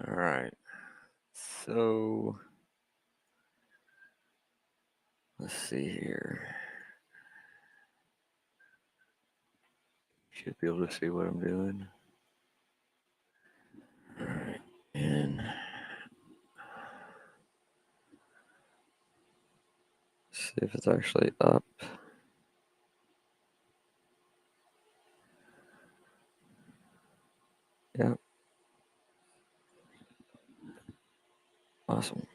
All right. So let's see here. Should be able to see what I'm doing. All right. And see if it's actually up. Yep. Awesome.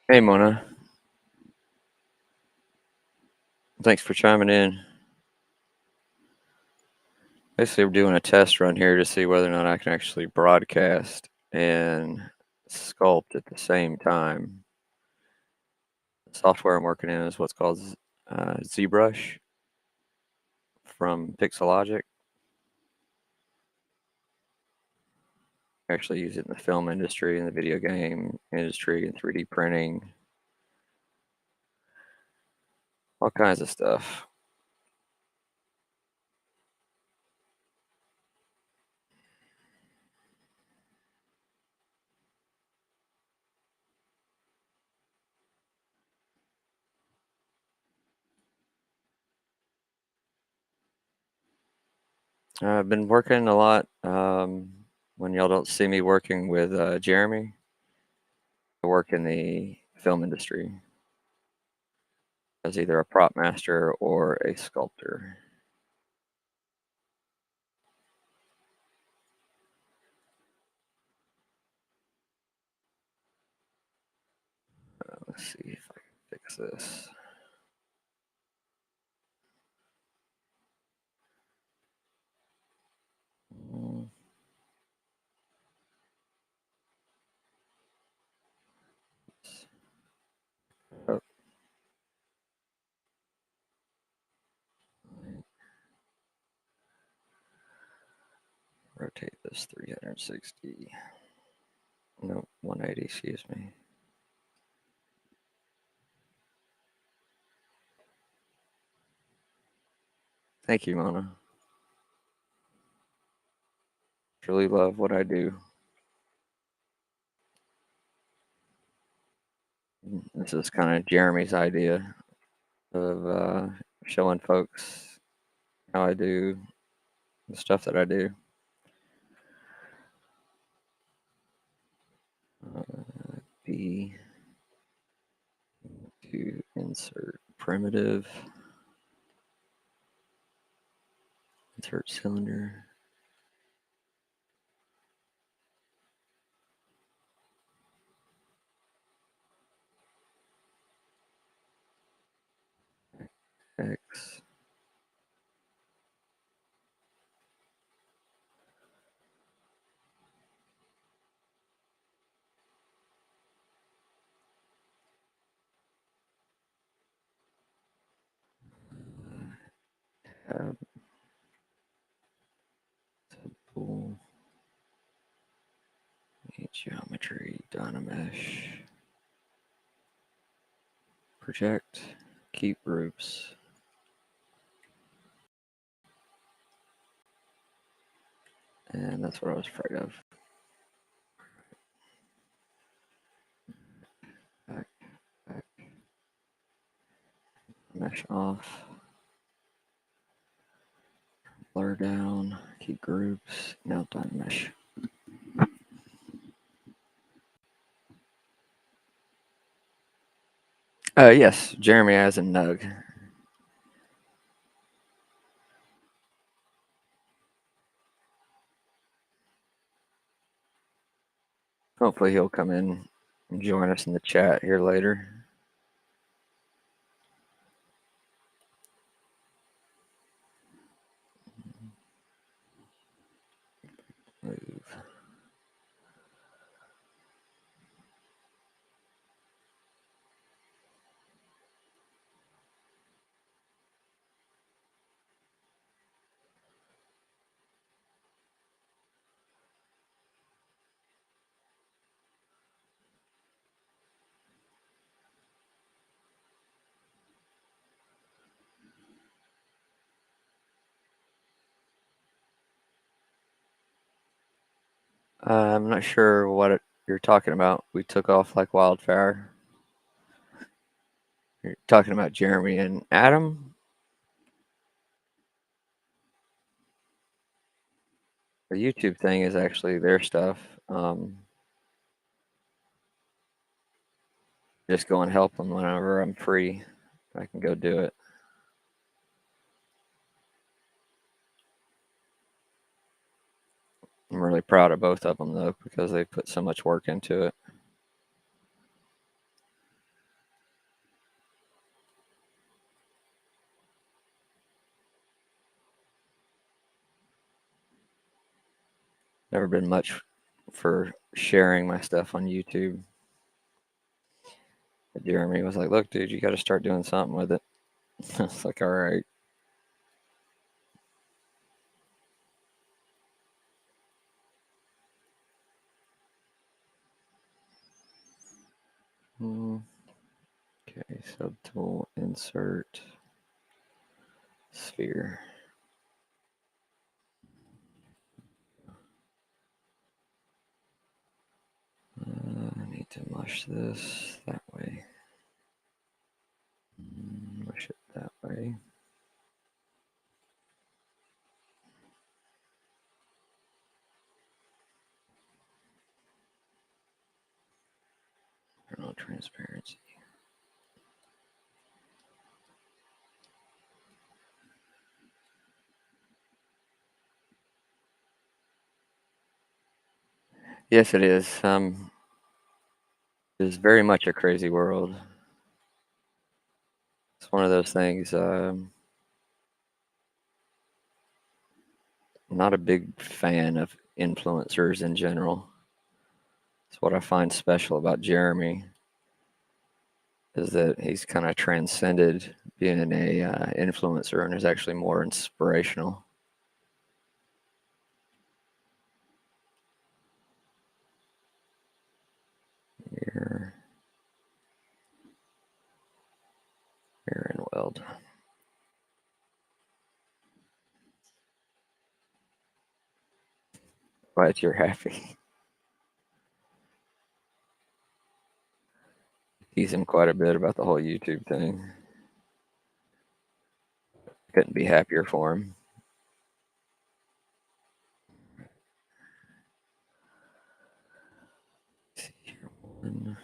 Hey, Mona. Thanks for chiming in. Basically, we're doing a test run here to see whether or not I can actually broadcast and sculpt at the same time. The software I'm working in is what's called ZBrush from Pixelogic. I actually use it in the film industry, in the video game industry, and 3D printing, all kinds of stuff. I've been working a lot. When y'all don't see me working with Jeremy, I work in the film industry as either a prop master or a sculptor. Let's see if I can fix this. Mm, oh, rotate this 360. No, 180, excuse me. Thank you, Mona. Truly love what I do. This is kind of Jeremy's idea of showing folks how I do the stuff that I do. B to insert primitive. Insert cylinder. X. Tab. Pool. Geometry. Dynamesh. Project. Keep groups. And that's what I was afraid of. Back, back. Mesh off. Blur down. Keep groups. Now Dynamesh. Yes, Jeremy as a nug. Hopefully he'll come in and join us in the chat here later. Move. I'm not sure what you're talking about. We took off like wildfire. You're talking about Jeremy and Adam. The YouTube thing is actually their stuff. Just go and help them whenever I'm free. I can go do it. I'm really proud of both of them though, because they put so much work into it. Never been much for sharing my stuff on YouTube. But Jeremy was like, "Look, dude, you got to start doing something with it." I was like, "All right." Okay, subtool, insert, sphere. I need to mush this that way. Mush it that way. Internal transparency. Yes, it is. It is very much a crazy world. It's one of those things. I'm not a big fan of influencers in general. It's what I find special about Jeremy is that he's kind of transcended being a influencer and is actually more inspirational. Mirror and weld. Glad you're happy. Tease him quite a bit about the whole YouTube thing. Couldn't be happier for him. Let's see here, one.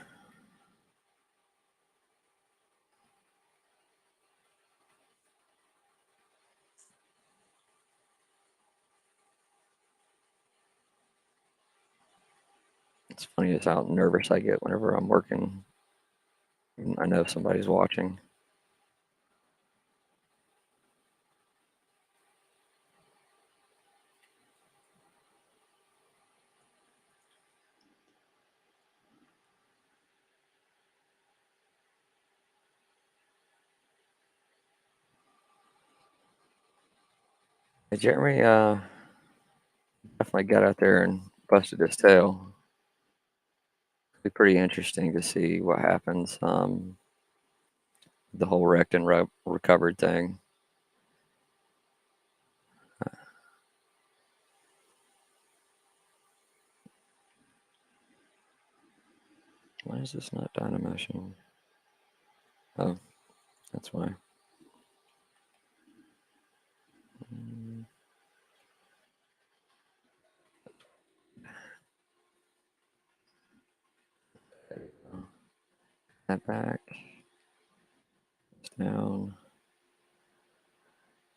It's funny as how nervous I get whenever I'm working. I know somebody's watching. Hey, Jeremy definitely got out there and busted his tail. It'd be pretty interesting to see what happens. The whole wrecked and recovered thing. Why is this not Dynamotion? Oh, that's why. There we go. That back. Down.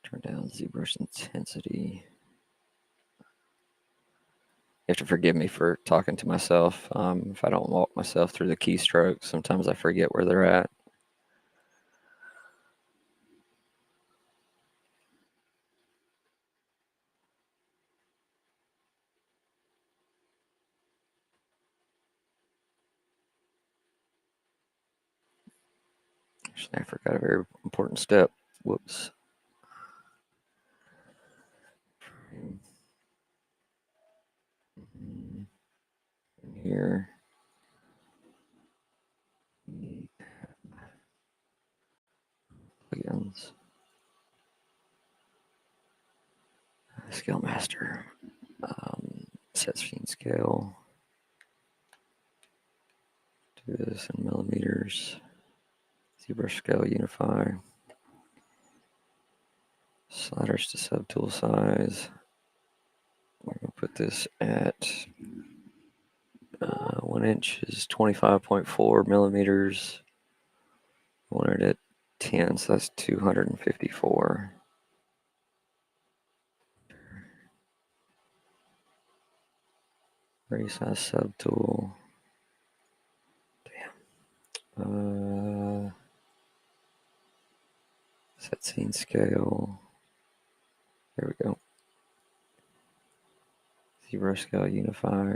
Turn down ZBrush intensity. You have to forgive me for talking to myself. If I don't walk myself through the keystrokes, sometimes I forget where they're at. Actually, I forgot a very important step. Whoops. Here. Plugins. Scale master. Set scene scale. Do this in millimeters. ZBrush scale unify. Sliders to subtool size. We're going to put this at 1 inch is 25.4 millimeters. I want it at 10, so that's 254. Resize subtool. Damn. Set scene scale. There we go. ZBrush scale unify.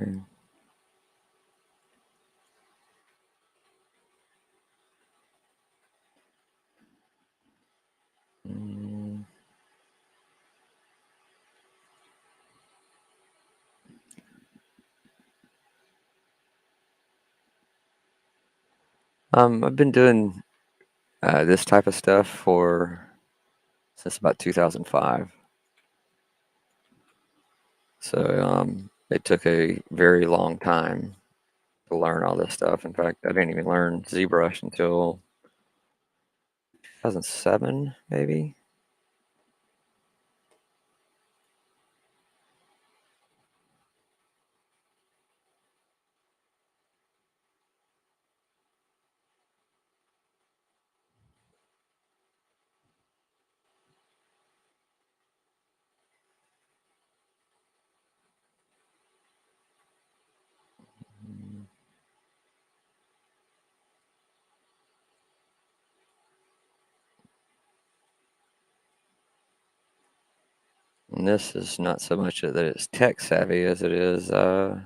I've been doing this type of stuff since about 2005. So it took a very long time to learn all this stuff. In fact, I didn't even learn ZBrush until 2007, maybe. And this is not so much that it's tech savvy as it is, say,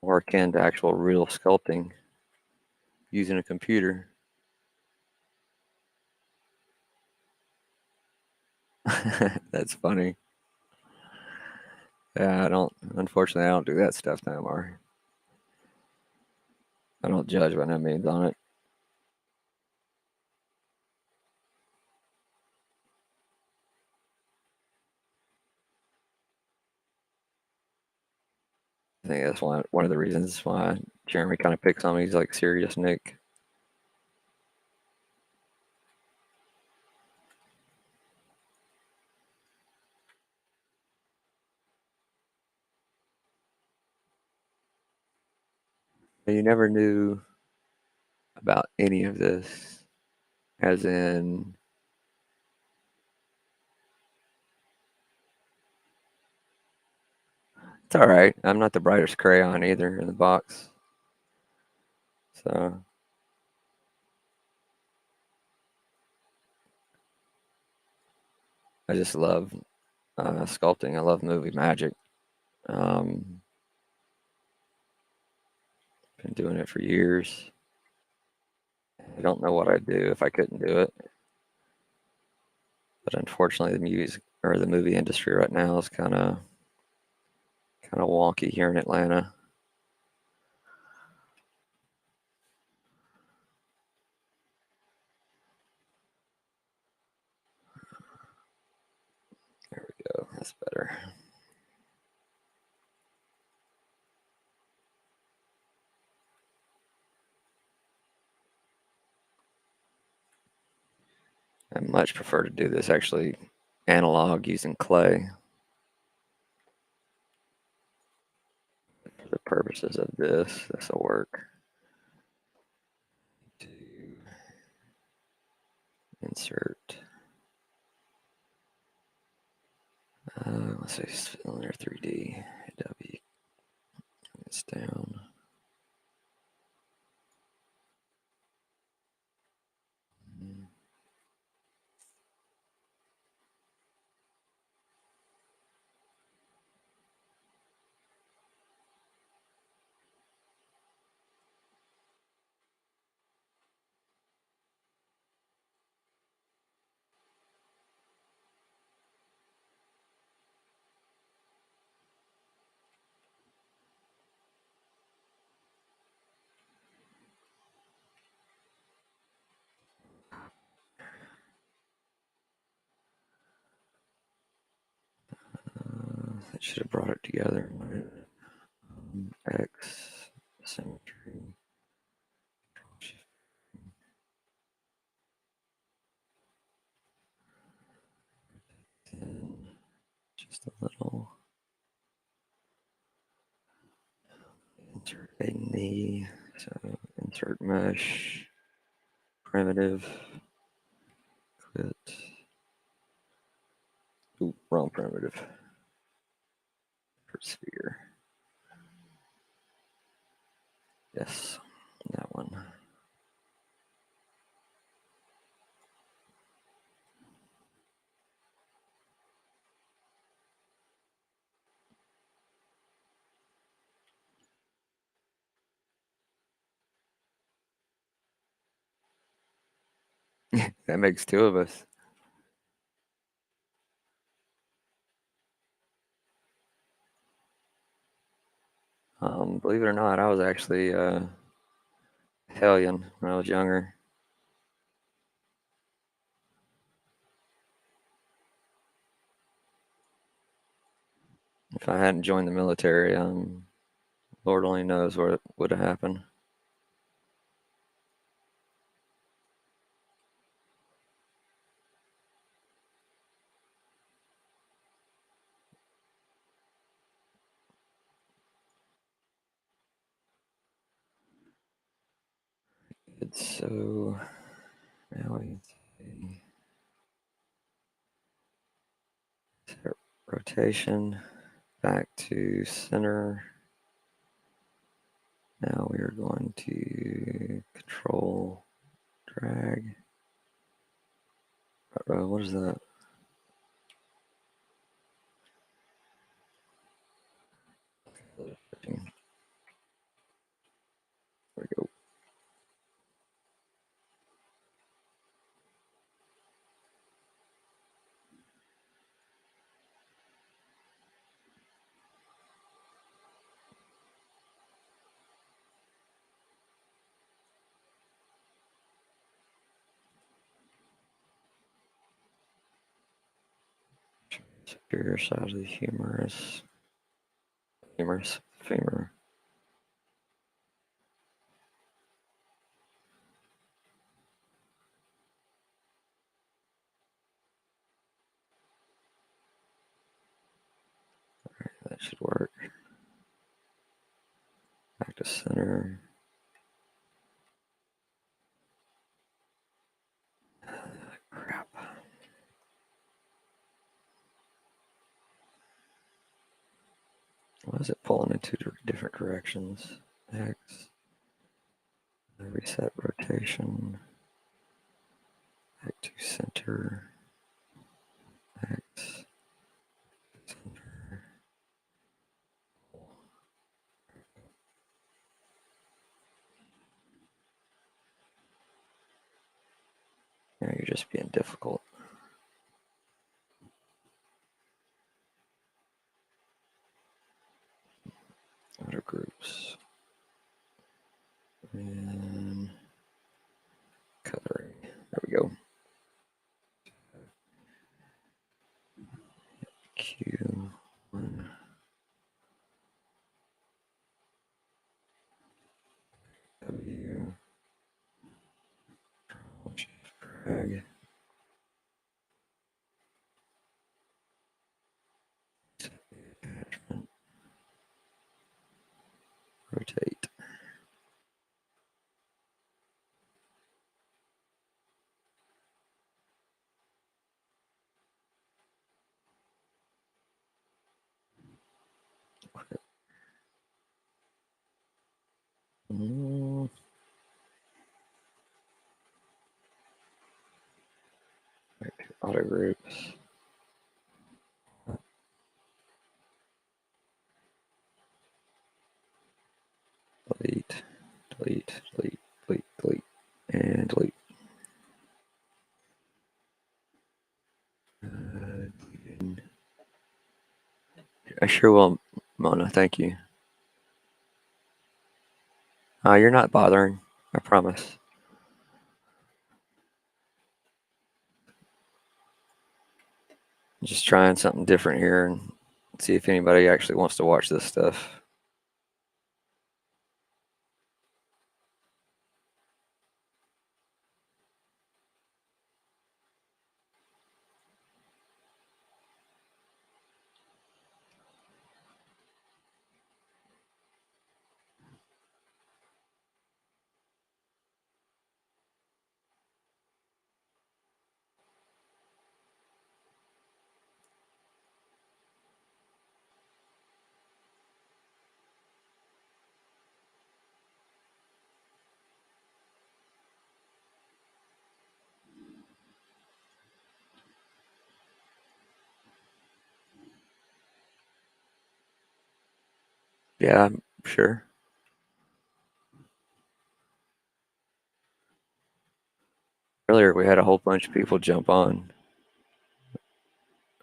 more akin to actual real sculpting using a computer. That's funny. Yeah, unfortunately, I don't do that stuff no more. I don't judge by no means on it. I think that's one of the reasons why Jeremy kind of picks on me. He's like, serious Nick. You never knew about any of this, as in It's all right. I'm not the brightest crayon either in the box. So I just love sculpting. I love movie magic. Um, been doing it for years. I don't know what I'd do if I couldn't do it. But unfortunately, the music or the movie industry right now is kind of wonky here in Atlanta. There we go. That's better. I much prefer to do this actually analog using clay for the purposes of this. This will work. To insert. Let's say cylinder 3D. W. It's down. That should have brought it together. X symmetry. Just a little. Insert a knee. So insert mesh. Primitive. Quit. Ooh, wrong primitive. For sphere. Yes, that one. That makes two of us. Believe it or not, I was actually a hellion when I was younger. If I hadn't joined the military, Lord only knows what would have happened. So now we set rotation back to center. Now we are going to control drag. What is that? There we go. Superior side of the humerus. Femur. That should work. Back to center. Crap. Why is it pulling in two different directions? X, reset rotation, back to center, X, center. Now you're just being difficult. Auto groups. And coloring. There we go. Q1. W. Drag. Attachment. Rotate. Mm. Auto groups. Delete, delete, delete, delete, delete, and delete. I sure will, Mona. Thank you. You're not bothering. I promise. Just trying something different here and see if anybody actually wants to watch this stuff. Yeah, sure. Earlier we had a whole bunch of people jump on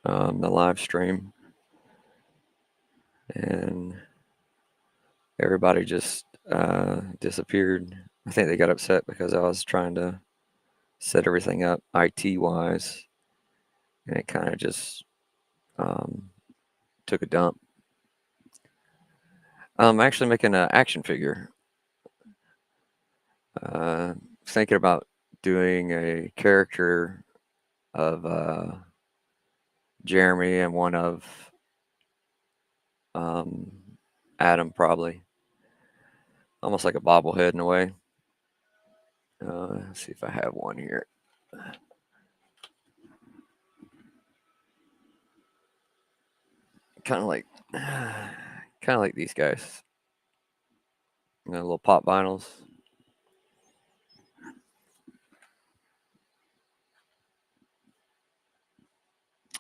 the live stream, and everybody just disappeared. I think they got upset because I was trying to set everything up IT wise, and it kind of just um, took a dump. I'm actually making an action figure. Thinking about doing a character of Jeremy and one of um, Adam, probably. Almost like a bobblehead in a way. Let's see if I have one here. Kind of like, these guys. Little pop vinyls.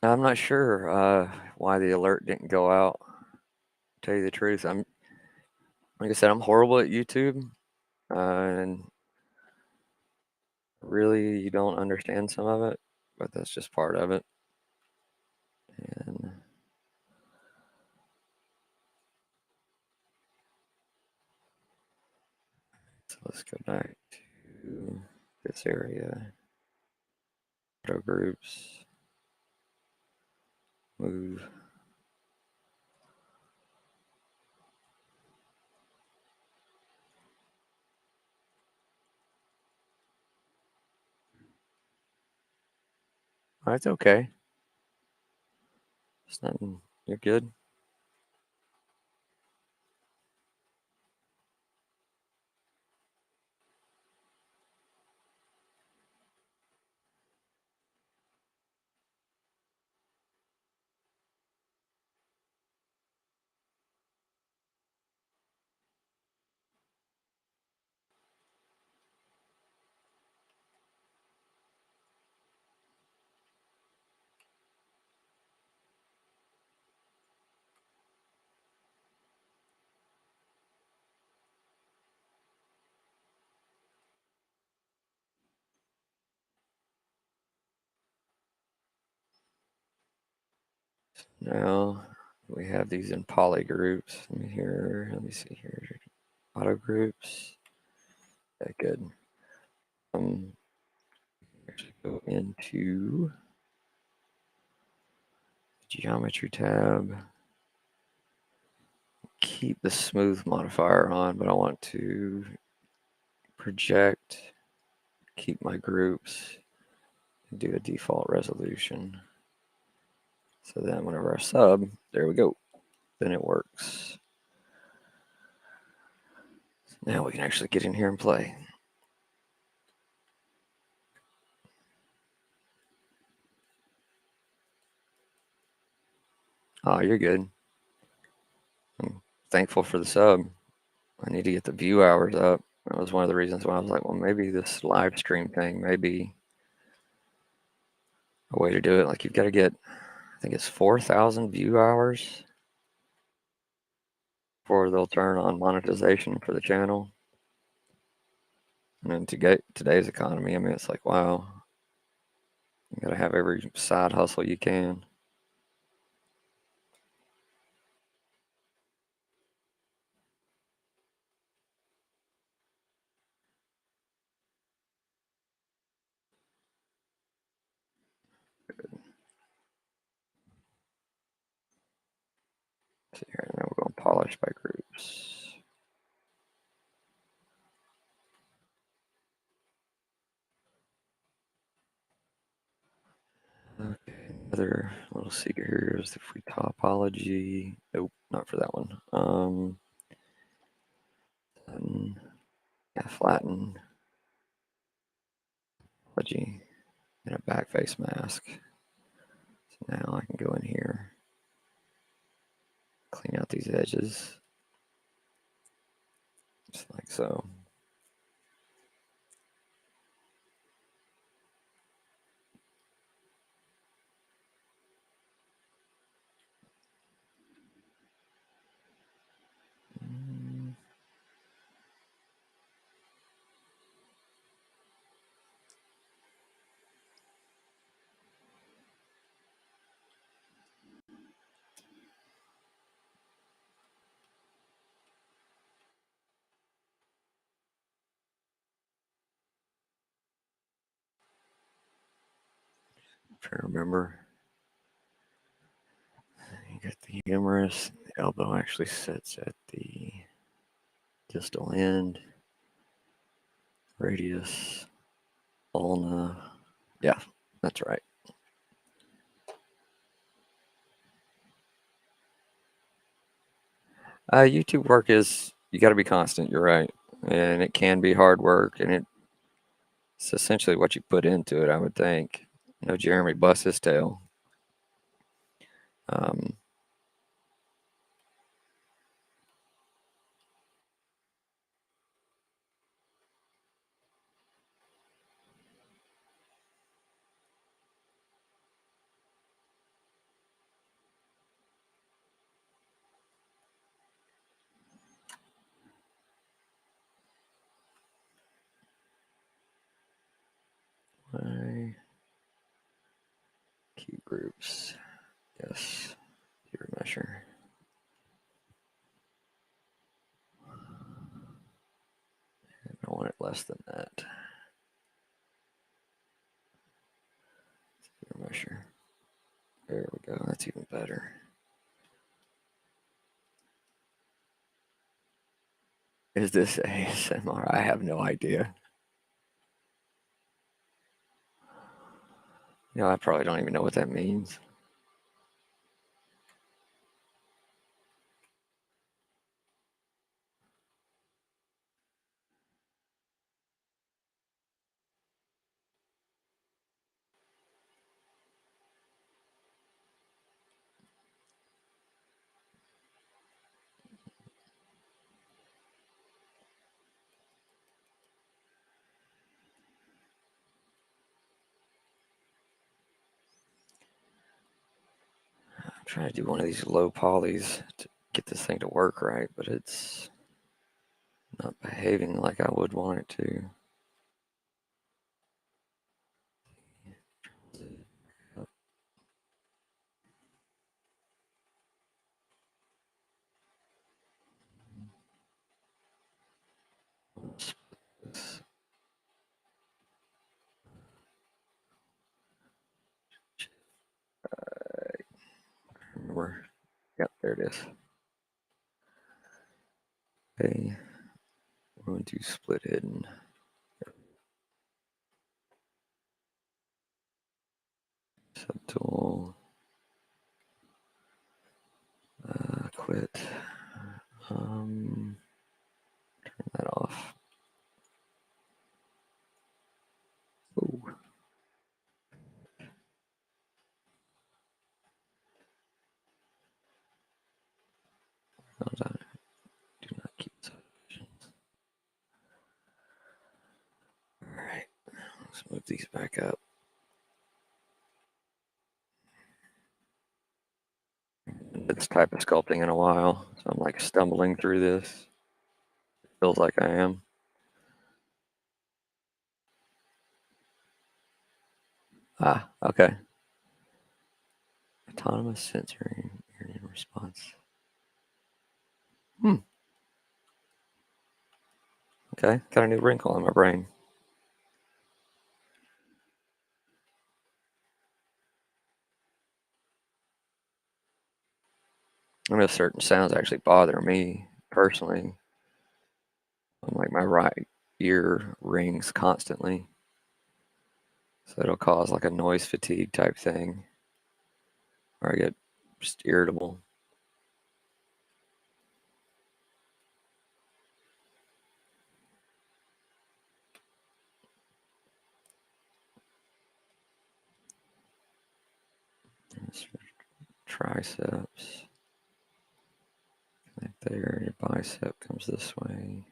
I'm not sure why the alert didn't go out. To tell you the truth, like I said, I'm horrible at YouTube, and really, you don't understand some of it, but that's just part of it. And so let's go back to this area. Auto groups. Move. Oh, it's okay. It's nothing. You're good. Now we have these in poly groups. Let me see here. Auto groups. Okay, good. Actually go into geometry tab. Keep the smooth modifier on, but I want to project, keep my groups, and do a default resolution. So then whenever I sub, there we go. Then it works. So now we can actually get in here and play. Oh, you're good. I'm thankful for the sub. I need to get the view hours up. That was one of the reasons why I was like, well, maybe this live stream thing may be a way to do it. Like you've got to get, I think it's 4,000 view hours before they'll turn on monetization for the channel. And then to get today's economy, I mean, it's like, wow, you got to have every side hustle you can. See here, now we're going to polish by groups. Okay, another little secret here is if we topology. Nope, not for that one. Yeah, flatten, topology, and a back face mask. So now I can go in here, clean out these edges, just like so. Trying to remember. You got the humerus. The elbow actually sits at the distal end. Radius. Ulna. Yeah, that's right. YouTube work is, you got to be constant. You're right. And it can be hard work. And it's essentially what you put into it, I would think. You know, Jeremy busts his tail. Um, key groups. Yes. Your measure. I want it less than that. Your measure. There we go. That's even better. Is this ASMR? I have no idea. You know, I probably don't even know what that means. I'm trying to do one of these low polys to get this thing to work right, but it's not behaving like I would want it to. Okay, we're going to split hidden. Subtool. Quit. Turn that off. Ooh. Hold on. Do not keep subdivisions. All right, let's move these back up. This type of sculpting in a while, so I'm like stumbling through this. It feels like I am. Ah, okay. Autonomous sensory hearing response. Okay, got a new wrinkle in my brain. I know certain sounds actually bother me personally. Like my right ear rings constantly, so it'll cause like a noise fatigue type thing, or I get just irritable. Triceps. Right there, your bicep comes this way.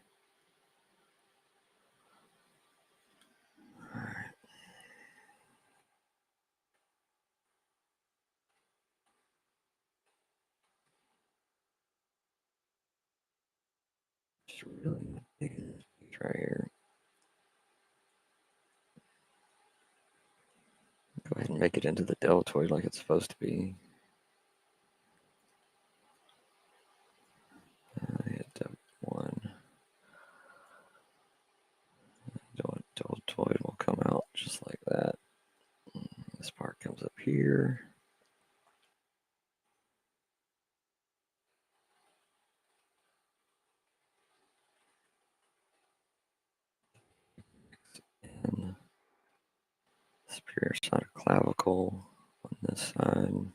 All right. Just really big right here. Go ahead and make it into the deltoid like it's supposed to be. Hit one. Deltoid will come out just like that. This part comes up here. And superior side of clavicle on this side.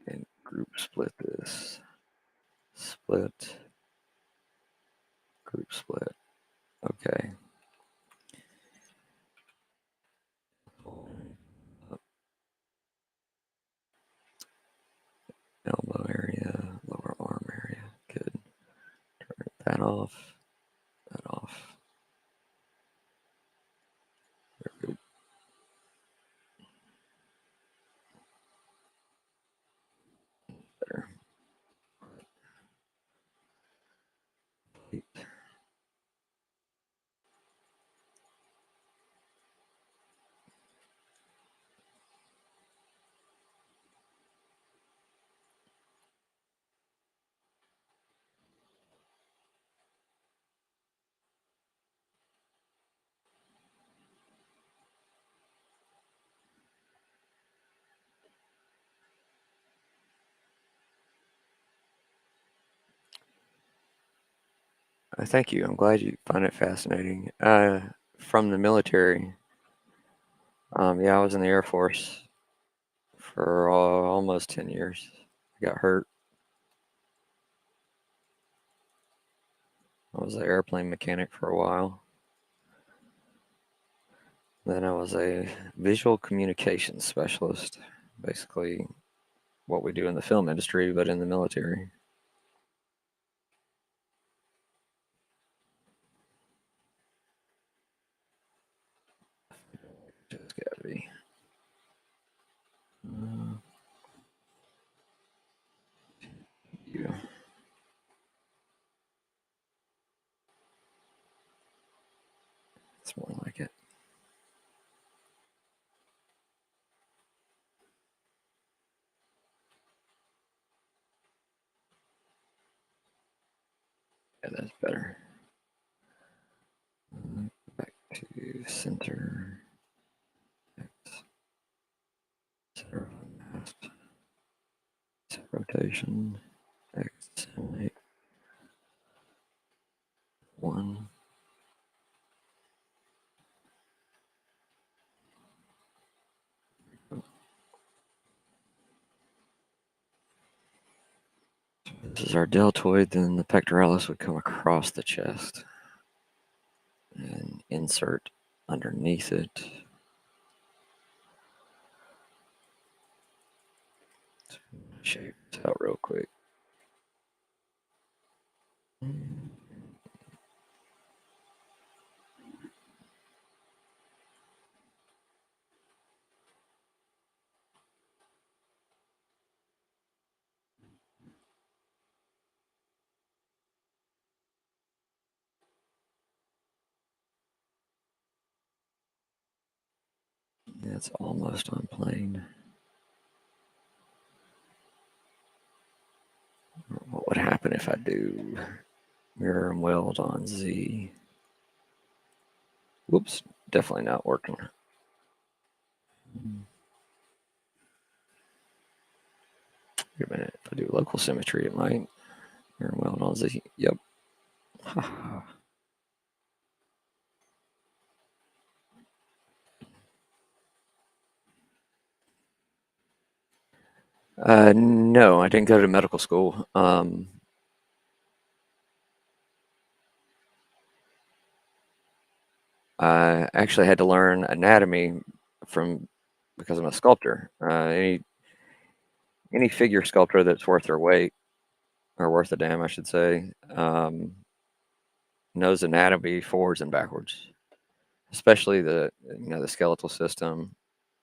And group split this. Split. Group split. Okay. Elbow area, lower arm area. Good. Turn that off. That off. Very good. Better. Thank you. I'm glad you find it fascinating. From the military, yeah, I was in the Air Force for almost 10 years. I got hurt. I was an airplane mechanic for a while. Then I was a visual communications specialist, basically what we do in the film industry, but in the military. Just gotta be. You. It's more like it. Yeah, that's better. to center, X, center of mass, set rotation, X, and 1. This is our deltoid, then the pectoralis would come across the chest and insert underneath it. Shape this out real quick. It's almost on plane. What would happen if I do mirror and weld on Z? Whoops, definitely not working. Wait a minute, if I do local symmetry, it might. Mirror and weld on Z, yep. No, I didn't go to medical school. I actually had to learn anatomy because I'm a sculptor. Any figure sculptor that's worth their weight, or worth a damn, I should say, knows anatomy forwards and backwards, especially the skeletal system,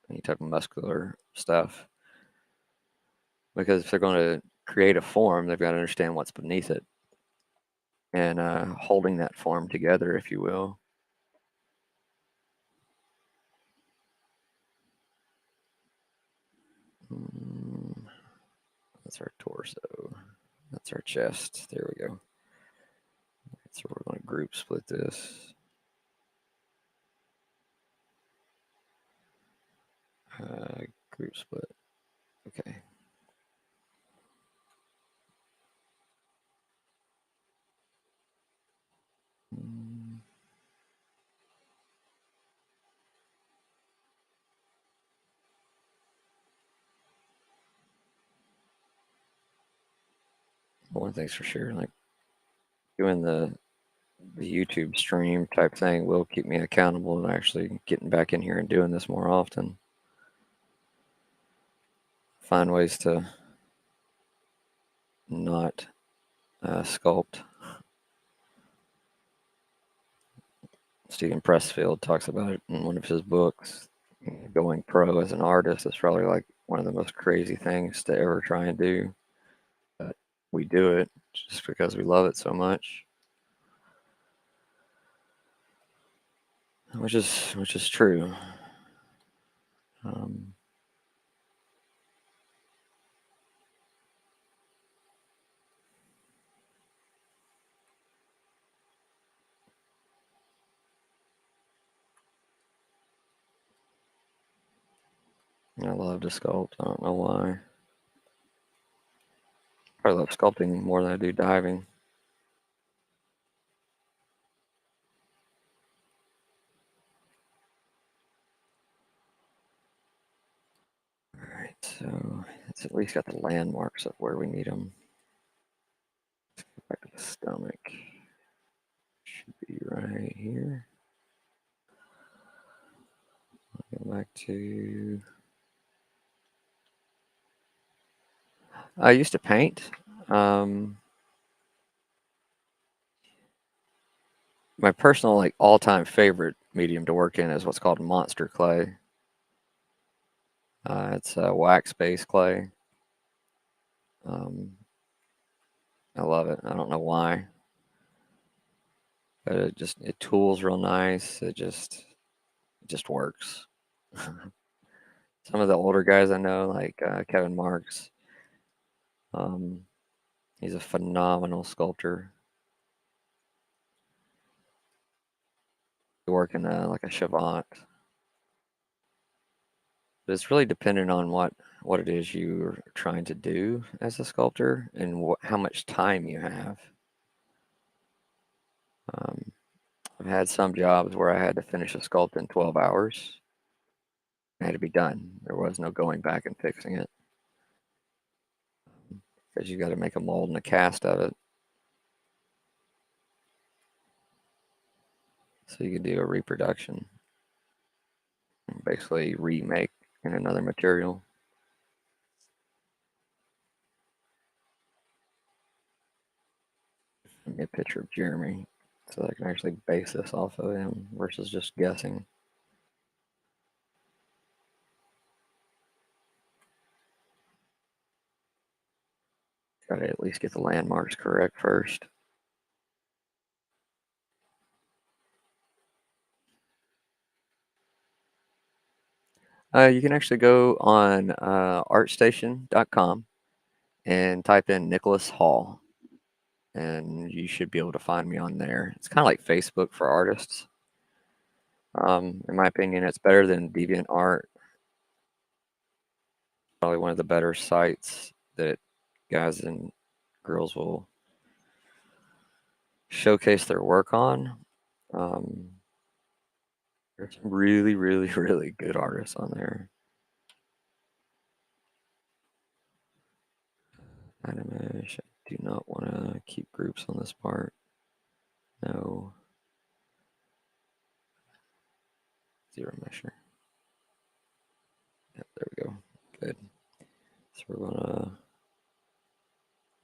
any type of muscular stuff. Because if they're going to create a form, they've got to understand what's beneath it and holding that form together, if you will. That's our torso. That's our chest. There we go. So we're going to group split this. Group split. Okay. One thing's for sure, like doing the YouTube stream type thing will keep me accountable and actually getting back in here and doing this more often. Find ways to not sculpt. Stephen Pressfield talks about it in one of his books. Going pro as an artist is probably like one of the most crazy things to ever try and do. But we do it just because we love it so much. Which is true. I love to sculpt. I don't know why. I love sculpting more than I do diving. All right, so it's at least got the landmarks of where we need them. Let's go back to the stomach. Should be right here. I'll go back to. I used to paint. My personal all-time favorite medium to work in is what's called monster clay. It's a wax-based clay. I love it. I don't know why, but it tools real nice. It just works. Some of the older guys I know, like Kevin Marks, he's a phenomenal sculptor. working like a Chavant. But it's really dependent on what it is you're trying to do as a sculptor and how much time you have. Um, I've had some jobs where I had to finish a sculpt in 12 hours. It had to be done. There was no going back and fixing it because you got to make a mold and a cast of it. So you can do a reproduction, basically remake in another material. Give me a picture of Jeremy so I can actually base this off of him versus just guessing. Got to at least get the landmarks correct first. You can actually go on artstation.com and type in Nicholas Hall, and you should be able to find me on there. It's kind of like Facebook for artists. In my opinion, it's better than DeviantArt. Probably one of the better sites that guys and girls will showcase their work on. Um, there's some really, really, really good artists on there. Animation. I do not want to keep groups on this part. No. Zero measure. Yep, there we go. Good. So we're gonna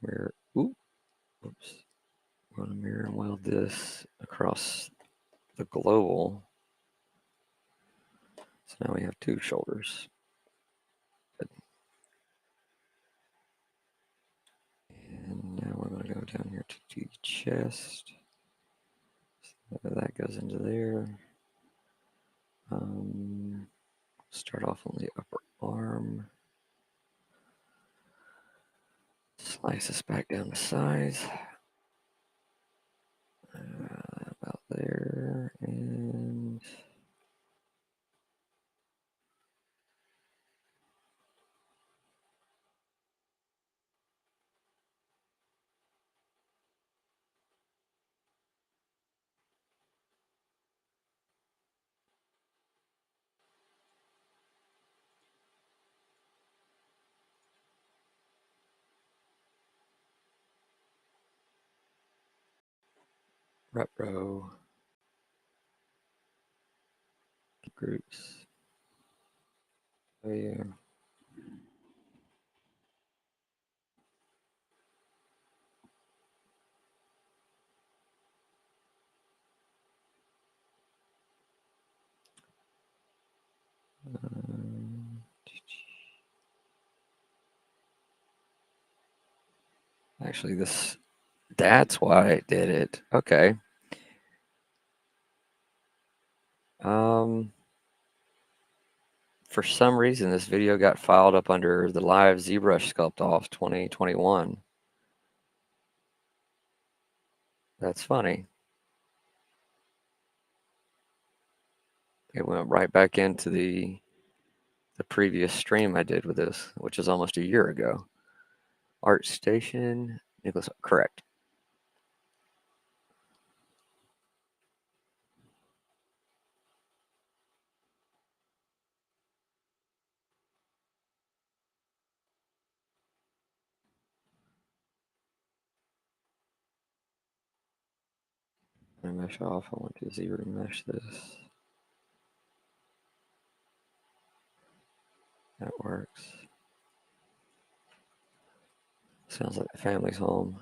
mirror. Oops. We're gonna mirror and weld this across the global. So now we have two shoulders. Good. And now we're gonna go down here to the chest. So that goes into there. Start off on the upper arm. Slice this back down the sides. About there. And repro. Groups. Oh yeah. Actually, that's why I did it. Okay. For some reason, this video got filed up under the live ZBrush Sculpt Off 2021. That's funny. It went right back into the previous stream I did with this, which is almost a year ago. Art Station, Nicholas, correct. I mesh off. I want to ZRemesh this. That works. Sounds like the family's home.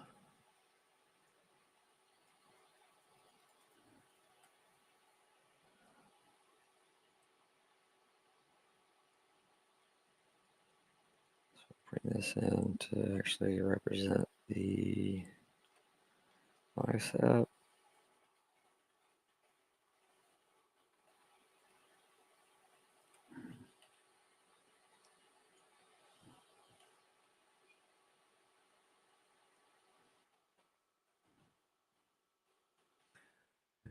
Bring this in to actually represent the bicep.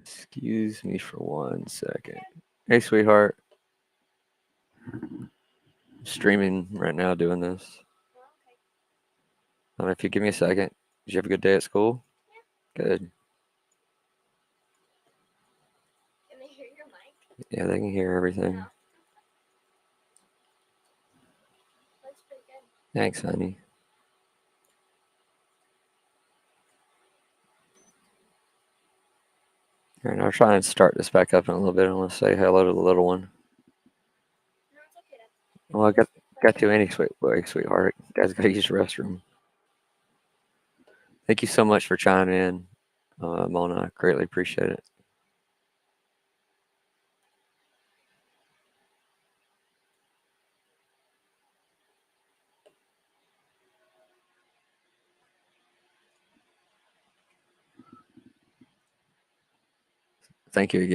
Excuse me for 1 second. Hey, sweetheart. I'm streaming right now doing this. If you give me a second. Did you have a good day at school? Good. Can they hear your mic? Yeah, they can hear everything. Yeah. That's pretty good. Thanks, honey. All right, I'll try and start this back up in a little bit. I want to say hello to the little one. No, it's okay. Well, I got to any way, sweetheart. Guys, got to use the restroom. Thank you so much for chiming in, Mona. I greatly appreciate it. Thank you again.